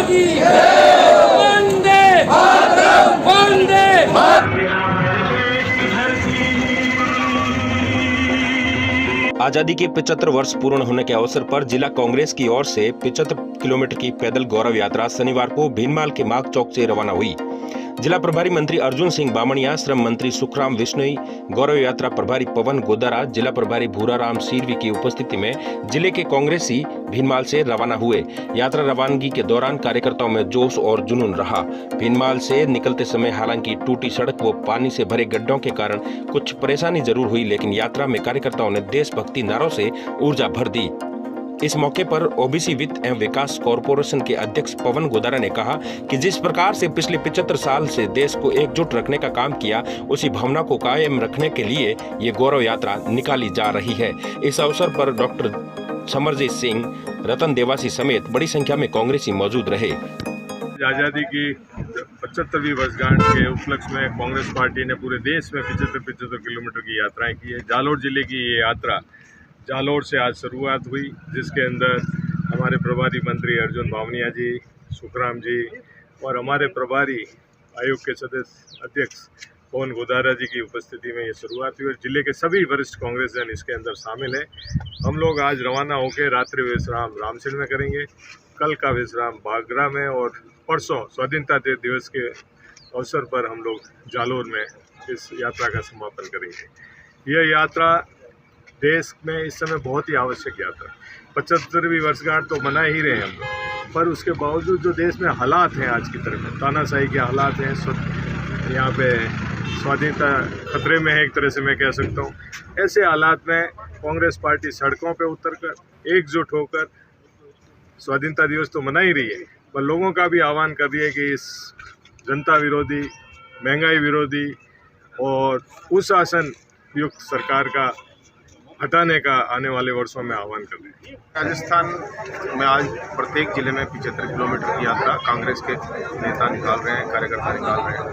की वंदे वंदे। आजादी के 75 वर्ष पूर्ण होने के अवसर पर जिला कांग्रेस की ओर से 75 किलोमीटर की पैदल गौरव यात्रा शनिवार को भीनमाल के माग चौक से रवाना हुई। जिला प्रभारी मंत्री अर्जुन सिंह बामणिया, श्रम मंत्री सुखराम विश्नोई, गौरव यात्रा प्रभारी पवन गोदारा, जिला प्रभारी भूराराम सीरवी की उपस्थिति में जिले के कांग्रेसी भीनमाल से रवाना हुए। यात्रा रवानगी के दौरान कार्यकर्ताओं में जोश और जुनून रहा। भीनमाल से निकलते समय हालांकि टूटी सड़क व पानी से भरे गड्ढों के कारण कुछ परेशानी जरूर हुई, लेकिन यात्रा में कार्यकर्ताओं ने देशभक्ति नारों से ऊर्जा भर दी। इस मौके पर ओबीसी वित्त एवं विकास कॉरपोरेशन के अध्यक्ष पवन गोदारा ने कहा कि जिस प्रकार से पिछले 75 साल से देश को एकजुट रखने का काम किया, उसी भावना को कायम रखने के लिए ये गौरव यात्रा निकाली जा रही है। इस अवसर पर डॉक्टर समरजीत सिंह, रतन देवासी समेत बड़ी संख्या में कांग्रेसी मौजूद रहे। आज़ादी की 75वीं वर्षगांठ के उपलक्ष्य में कांग्रेस पार्टी ने पूरे देश में 75 किलोमीटर की यात्राएं की है। जालोर जिले की ये यात्रा जालोर से आज शुरुआत हुई, जिसके अंदर हमारे प्रभारी मंत्री अर्जुन बामणिया जी, सुखराम जी और हमारे प्रभारी आयोग के सदस्य अध्यक्ष पवन गोदारा जी की उपस्थिति में ये शुरुआत हुई और जिले के सभी वरिष्ठ कांग्रेसजन इसके अंदर शामिल हैं। हम लोग आज रवाना होकर रात्रि विश्राम रामसिंह में करेंगे, कल का विश्राम बागरा में और परसों स्वाधीनता दिवस के अवसर पर हम लोग जालोर में इस यात्रा का समापन करेंगे। यह यात्रा देश में इस समय बहुत ही आवश्यक यात्रा, 75वीं वर्षगांठ तो मना ही रहे हैं हम लोग, पर उसके बावजूद जो देश में हालात हैं आज की तरफ में, तानाशाही के हालात हैं, यहाँ पे स्वाधीनता खतरे में है एक तरह से मैं कह सकता हूँ। ऐसे हालात में कांग्रेस पार्टी सड़कों पे उतरकर एकजुट होकर स्वाधीनता दिवस तो मना ही रही है, पर लोगों का भी आह्वान कर रही है कि इस जनता विरोधी, महंगाई विरोधी और कुशासन युक्त सरकार का हटाने का आने वाले वर्षों में आह्वान कर रहे हैं। राजस्थान में आज प्रत्येक जिले में 75 किलोमीटर की यात्रा कांग्रेस के नेता निकाल रहे हैं, कार्यकर्ता निकाल रहे हैं।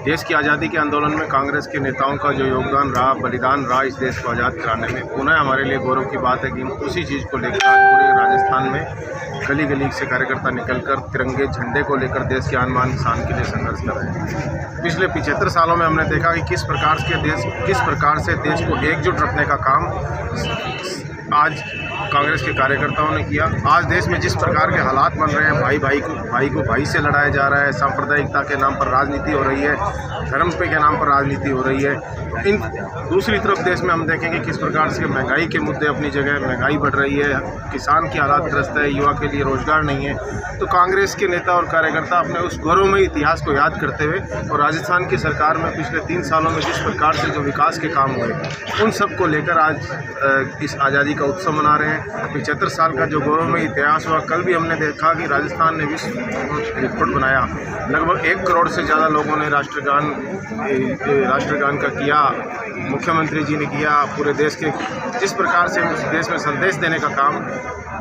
देश की आज़ादी के आंदोलन में कांग्रेस के नेताओं का जो योगदान रहा, बलिदान रहा इस देश को आज़ाद कराने में, पुनः हमारे लिए गौरव की बात है कि उसी चीज़ को लेकर आज पूरे राजस्थान में गली गली से कार्यकर्ता निकलकर तिरंगे झंडे को लेकर देश के आन बान शान के लिए संघर्ष कर रहे हैं। पिछले 75 सालों में हमने देखा कि किस प्रकार से देश को एकजुट रखने का काम आज कांग्रेस के कार्यकर्ताओं ने किया। आज देश में जिस प्रकार के हालात बन रहे हैं, भाई को भाई से लड़ाया जा रहा है, सांप्रदायिकता के नाम पर राजनीति हो रही है, धर्म पे के नाम पर राजनीति हो रही है। इन दूसरी तरफ देश में हम देखेंगे किस प्रकार से महंगाई के मुद्दे अपनी जगह, महंगाई बढ़ रही है, किसान की हालात ग्रस्त है, युवा के लिए रोजगार नहीं है। तो कांग्रेस के नेता और कार्यकर्ता अपने उस गौरवमयी इतिहास को याद करते हुए और राजस्थान की सरकार में पिछले 3 सालों में जिस प्रकार से जो विकास के काम हुए, उन सब को लेकर आज इस आज़ादी का उत्सव मना रहे हैं। 75 साल का जो गौरवमयी इतिहास हुआ, कल भी हमने देखा कि राजस्थान ने विश्व रिकॉर्ड बनाया। लगभग 1 करोड़ से ज़्यादा लोगों ने राष्ट्रगान का किया, मुख्यमंत्री जी ने किया। पूरे देश के जिस प्रकार से उस देश में संदेश देने का काम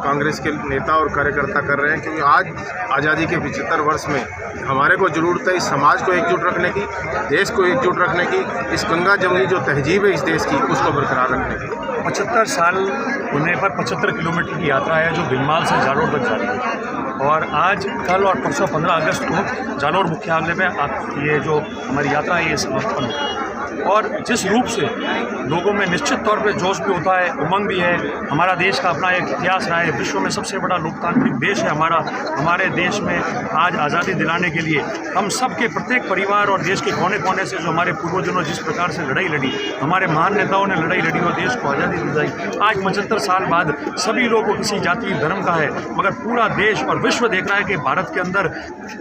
कांग्रेस के नेता और कार्यकर्ता कर रहे हैं, क्योंकि आज आज़ादी के 75 वर्ष में हमारे को ज़रूरत है इस समाज को एकजुट रखने की, देश को एकजुट रखने की, इस गंगा जमुनी जो तहजीब है इस देश की, उसको बरकरार रखने की। 75 साल होने पर 75 किलोमीटर की यात्रा है जो भीनमाल से जालोर तक जा रही है और आज, कल और परसों 15 अगस्त को जालोर मुख्यालय में ये जो हमारी यात्रा है ये समापन होगी। और जिस रूप से लोगों में निश्चित तौर पे जोश भी होता है, उमंग भी है। हमारा देश का अपना एक इतिहास रहा है, विश्व में सबसे बड़ा लोकतांत्रिक देश है हमारा। हमारे देश में आज आज़ादी दिलाने के लिए हम सब के प्रत्येक परिवार और देश के कोने कोने से जो हमारे पूर्वजों ने जिस प्रकार से लड़ाई लड़ी, हमारे महान नेताओं ने लड़ाई लड़ी और देश को आज़ादी दिलाई। आज 75 साल बाद सभी लोगों को किसी जाति धर्म का है, मगर पूरा देश और विश्व देख रहा है कि भारत के अंदर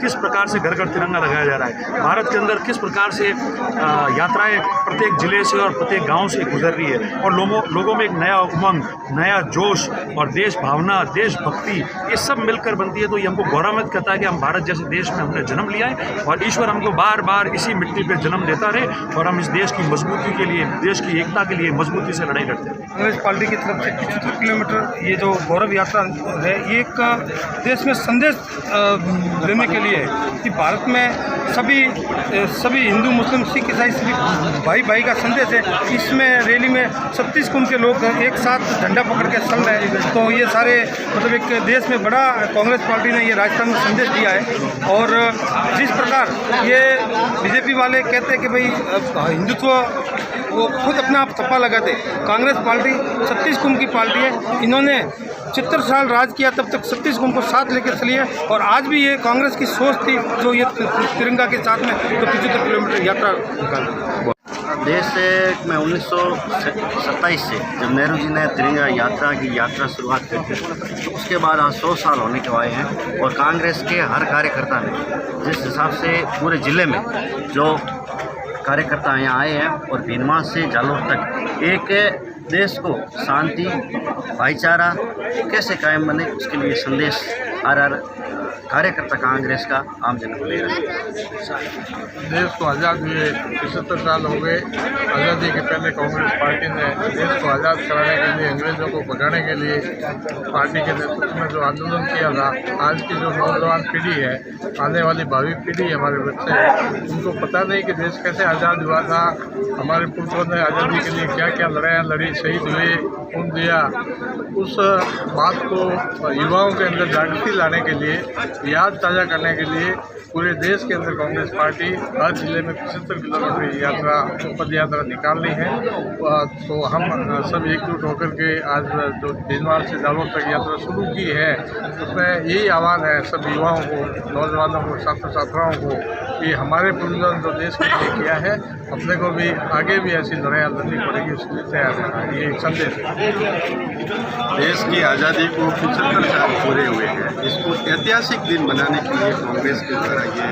किस प्रकार से घर घर तिरंगा लगाया जा रहा है, भारत के अंदर किस प्रकार से यात्राएं प्रत्येक जिले से और प्रत्येक गांव से गुजर रही है और लोगों में एक नया उमंग, नया जोश और देश भावना, देशभक्ति, ये सब मिलकर बनती है। तो ये हमको गौरवान्वित करता है कि हम भारत जैसे देश में हमने जन्म लिया है और ईश्वर हमको बार बार इसी मिट्टी पे जन्म देता रहे और हम इस देश की मजबूती के लिए, देश की एकता के लिए मजबूती से लड़ाई करते हैं। कांग्रेस पार्टी की तरफ से 75 किलोमीटर ये जो गौरव यात्रा है, ये एक देश में संदेश देने के लिए कि भारत में सभी हिंदू, मुस्लिम, सिख, ईसाई सभी भाई भाई का संदेश है। इसमें रैली में 36 कुंभ के लोग एक साथ झंडा पकड़ के चल रहे हैं। तो ये सारे मतलब एक देश में बड़ा कांग्रेस पार्टी ने ये राजस्थान में संदेश दिया है। और जिस प्रकार ये बीजेपी वाले कहते हैं कि भाई हिंदुत्व, वो खुद अपने आप थप्पा लगाते। कांग्रेस पार्टी 36 कुंभ की पार्टी है। इन्होंने 70 साल राज किया, तब तक 36 कुंभ को साथ लेकर चली है। और आज भी ये कांग्रेस की सोच थी जो ये तिरंगा के साथ में तो 75 किलोमीटर यात्रा निकाली। देश में 1927 से जब नेहरू जी ने तिरंगा यात्रा की शुरुआत की थी, तो उसके बाद आज 100 साल होने के आए हैं। और कांग्रेस के हर कार्यकर्ता ने जिस हिसाब से पूरे ज़िले में जो कार्यकर्ता यहाँ आए हैं और भीनमाल से जालोर तक एक देश को शांति भाईचारा कैसे कायम बने, उसके लिए संदेश हर कार्यकर्ता कांग्रेस का आम जन को ले रहा है। देश को आज़ाद हुए 75 साल हो गए। आज़ादी के पहले कांग्रेस पार्टी ने देश को आज़ाद कराने के लिए, अंग्रेज़ों को भगाने के लिए पार्टी के नेतृत्व में जो आंदोलन किया था, आज की जो नौजवान पीढ़ी है, आने वाली भावी पीढ़ी हमारे बच्चे हैं, उनको पता नहीं कि देश कैसे आज़ाद हुआ था। हमारे पुरखों ने आज़ादी के लिए क्या क्या लड़ाइयाँ लड़ी, शहीद हुए, खून दिया। उस बात को युवाओं के अंदर जागृति लाने के लिए, याद ताज़ा करने के लिए पूरे देश के अंदर कांग्रेस पार्टी हर जिले में 75 किलोमीटर यात्रा, पद यात्रा निकाल रही है। तो हम सब एकजुट होकर के आज जो भीनमाल से जालोर तक यात्रा शुरू की है, उसमें यही आह्वान है सब युवाओं को, नौजवानों को, छात्र छात्राओं को कि हमारे पूर्वजों जो देश के लिए किया है, अपने को भी आगे भी ऐसी लड़ाइयाँ लड़नी पड़ेगी, उसके लिए तैयार रहना। ये एक संदेश है। देश की आज़ादी को 75 साल पूरे हुए हैं। इसको ऐतिहासिक दिन बनाने के लिए कांग्रेस के द्वारा ये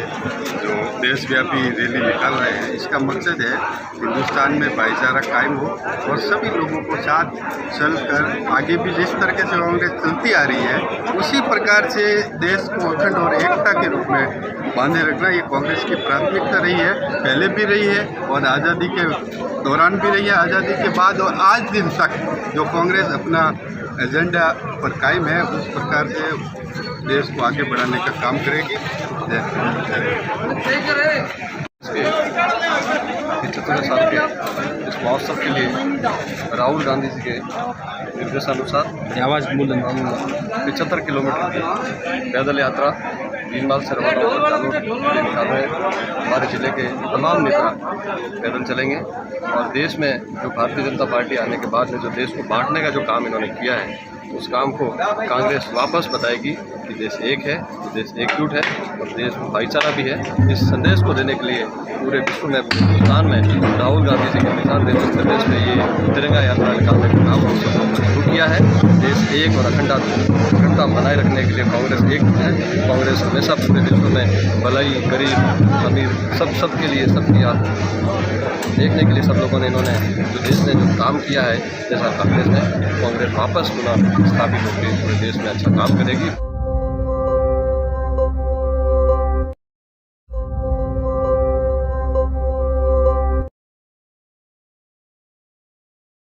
जो देशव्यापी रैली निकाल रहे हैं, इसका मकसद है हिंदुस्तान में भाईचारा कायम हो और सभी लोगों को साथ चलकर आगे भी जिस तरीके से कांग्रेस चलती आ रही है, उसी प्रकार से देश को अखंड और एकता के रूप में बांधे रखना ये कांग्रेस की प्राथमिकता रही है, पहले भी रही है और आज़ादी के दौरान भी रही है, आज़ादी के बाद और आज दिन तक जो कांग्रेस अपना एजेंडा पर कायम है, उस प्रकार से देश को आगे बढ़ाने का काम करेगी। 75 साल के इस महोत्सव के लिए राहुल गांधी जी के निर्देशानुसार 75 किलोमीटर की पैदल यात्रा भीनमाल से रवाना होकर जालोर निकाल रहे हैं। हमारे जिले के तमाम नेता पैदल चलेंगे और देश में जो भारतीय जनता पार्टी आने के बाद में जो देश को बांटने का जो काम इन्होंने किया है, उस काम को कांग्रेस वापस बताएगी कि देश एक है, देश एकजुट है और देश में भाईचारा भी है। इस संदेश को देने के लिए पूरे विश्व में, पूरे हिंदुस्तान में राहुल गांधी जी के निशान देने इस प्रदेश में ये तिरंगा यात्रा निकालने का काम हम शुरू किया है। देश एक और अखंडता बनाए रखने के लिए कांग्रेस एक है। कांग्रेस हमेशा पूरे विश्व में भलाई, गरीब, अमीर सबके लिए, सबकी देखने के लिए सब लोगों ने, इन्होंने जो देश ने जो काम किया है, जैसा कांग्रेस ने, कांग्रेस वापस पुनः स्थापित होकर पूरे देश में अच्छा काम करेगी।